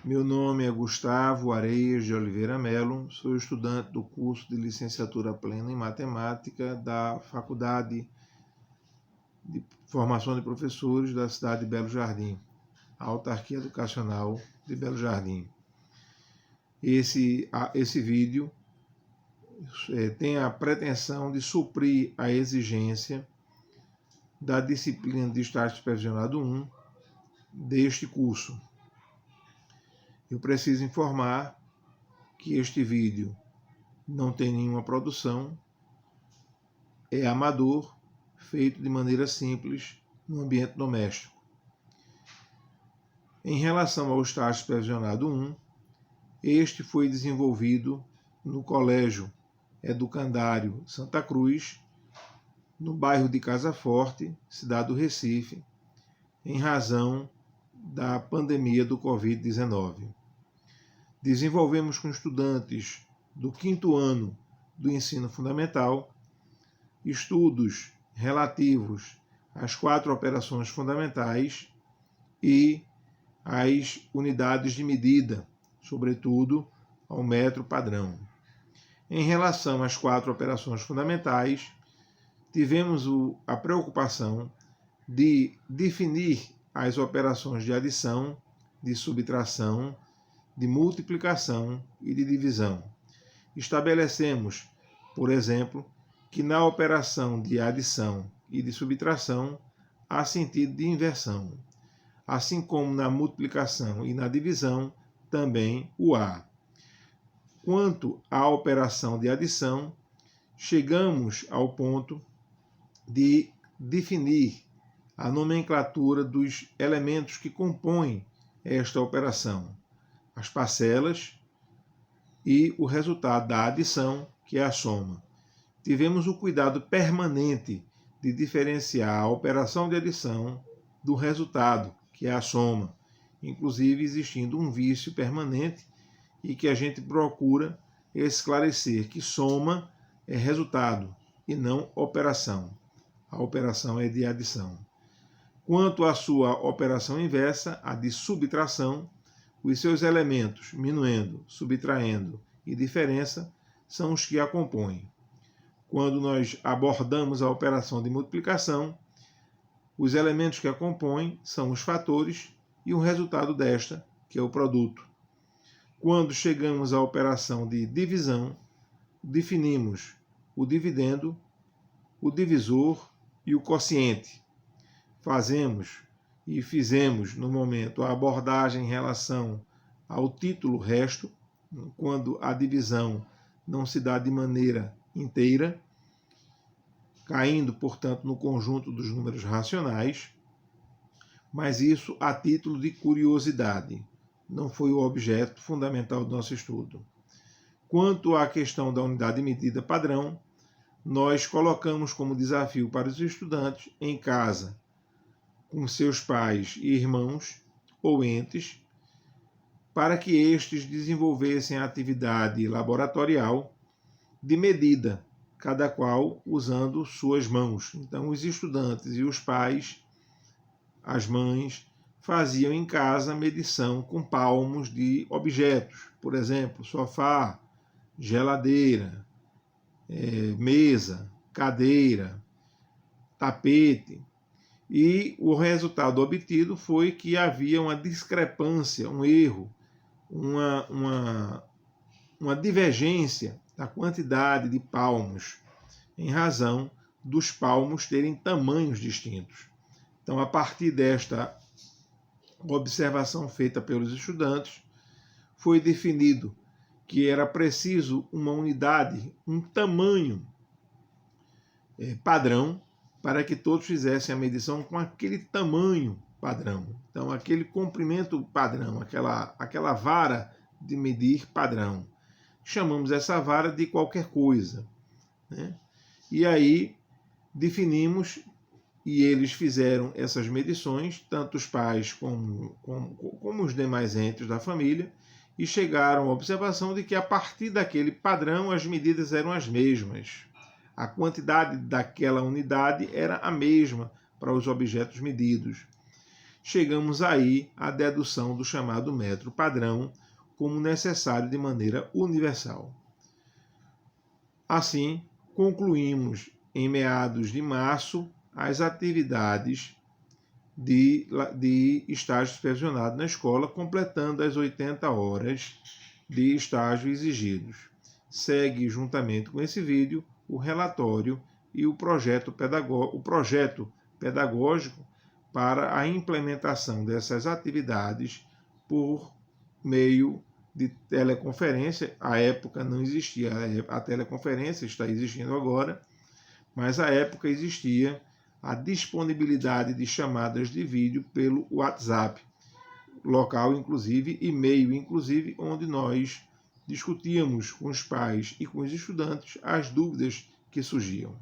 Meu nome é Gustavo Areias de Oliveira Melo, sou estudante do curso de licenciatura plena em matemática da Faculdade de Formação de Professores da cidade de Belo Jardim, a Autarquia Educacional de Belo Jardim. Esse vídeo tem a pretensão de suprir a exigência da disciplina de estágio supervisionado 1 deste curso. Eu preciso informar que este vídeo não tem nenhuma produção, é amador, feito de maneira simples no ambiente doméstico. Em relação ao estágio supervisionado 1, este foi desenvolvido no Colégio Educandário Santa Cruz, no bairro de Casa Forte, cidade do Recife, em razão da pandemia do Covid-19. Desenvolvemos com estudantes do 5º ano do ensino fundamental estudos relativos às 4 operações fundamentais e às unidades de medida, sobretudo ao metro padrão. Em relação às 4 operações fundamentais, tivemos a preocupação de definir as operações de adição, de subtração, de multiplicação e de divisão. Estabelecemos, por exemplo, que na operação de adição e de subtração há sentido de inversão, assim como na multiplicação e na divisão também o há. Quanto à operação de adição, chegamos ao ponto de definir a nomenclatura dos elementos que compõem esta operação, as parcelas e o resultado da adição, que é a soma. Tivemos o cuidado permanente de diferenciar a operação de adição do resultado, que é a soma, inclusive existindo um vício permanente e que a gente procura esclarecer que soma é resultado e não operação. A operação é de adição. Quanto à sua operação inversa, a de subtração, os seus elementos, minuendo, subtraindo e diferença, são os que a compõem. Quando nós abordamos a operação de multiplicação, os elementos que a compõem são os fatores e o resultado desta, que é o produto. Quando chegamos à operação de divisão, definimos o dividendo, o divisor e o quociente. Fizemos no momento a abordagem em relação ao título resto, quando a divisão não se dá de maneira inteira, caindo, portanto, no conjunto dos números racionais, mas isso a título de curiosidade, não foi o objeto fundamental do nosso estudo. Quanto à questão da unidade de medida padrão, nós colocamos como desafio para os estudantes em casa, com seus pais e irmãos ou entes, para que estes desenvolvessem a atividade laboratorial de medida, cada qual usando suas mãos. Então, os estudantes e os pais, as mães, faziam em casa medição com palmos de objetos, por exemplo, sofá, geladeira, mesa, cadeira, tapete. E o resultado obtido foi que havia uma discrepância, um erro, uma divergência da quantidade de palmos, em razão dos palmos terem tamanhos distintos. Então, a partir desta observação feita pelos estudantes, foi definido que era preciso uma unidade, um tamanho padrão, para que todos fizessem a medição com aquele tamanho padrão. Então, aquele comprimento padrão, aquela vara de medir padrão. Chamamos essa vara de qualquer coisa, né? E aí definimos, e eles fizeram essas medições, tanto os pais como os demais entes da família, e chegaram à observação de que a partir daquele padrão as medidas eram as mesmas. A quantidade daquela unidade era a mesma para os objetos medidos. chegamos aí à dedução do chamado metro padrão como necessário de maneira universal. Assim, concluímos em meados de março as atividades de estágio supervisionado na escola, completando as 80 horas de estágio exigidos. Segue, juntamente com esse vídeo, o relatório e o projeto pedagógico para a implementação dessas atividades por meio de teleconferência. À época não existia a teleconferência, está existindo agora, mas à época existia a disponibilidade de chamadas de vídeo pelo WhatsApp, local inclusive, e-mail inclusive, onde nós discutíamos com os pais e com os estudantes as dúvidas que surgiam.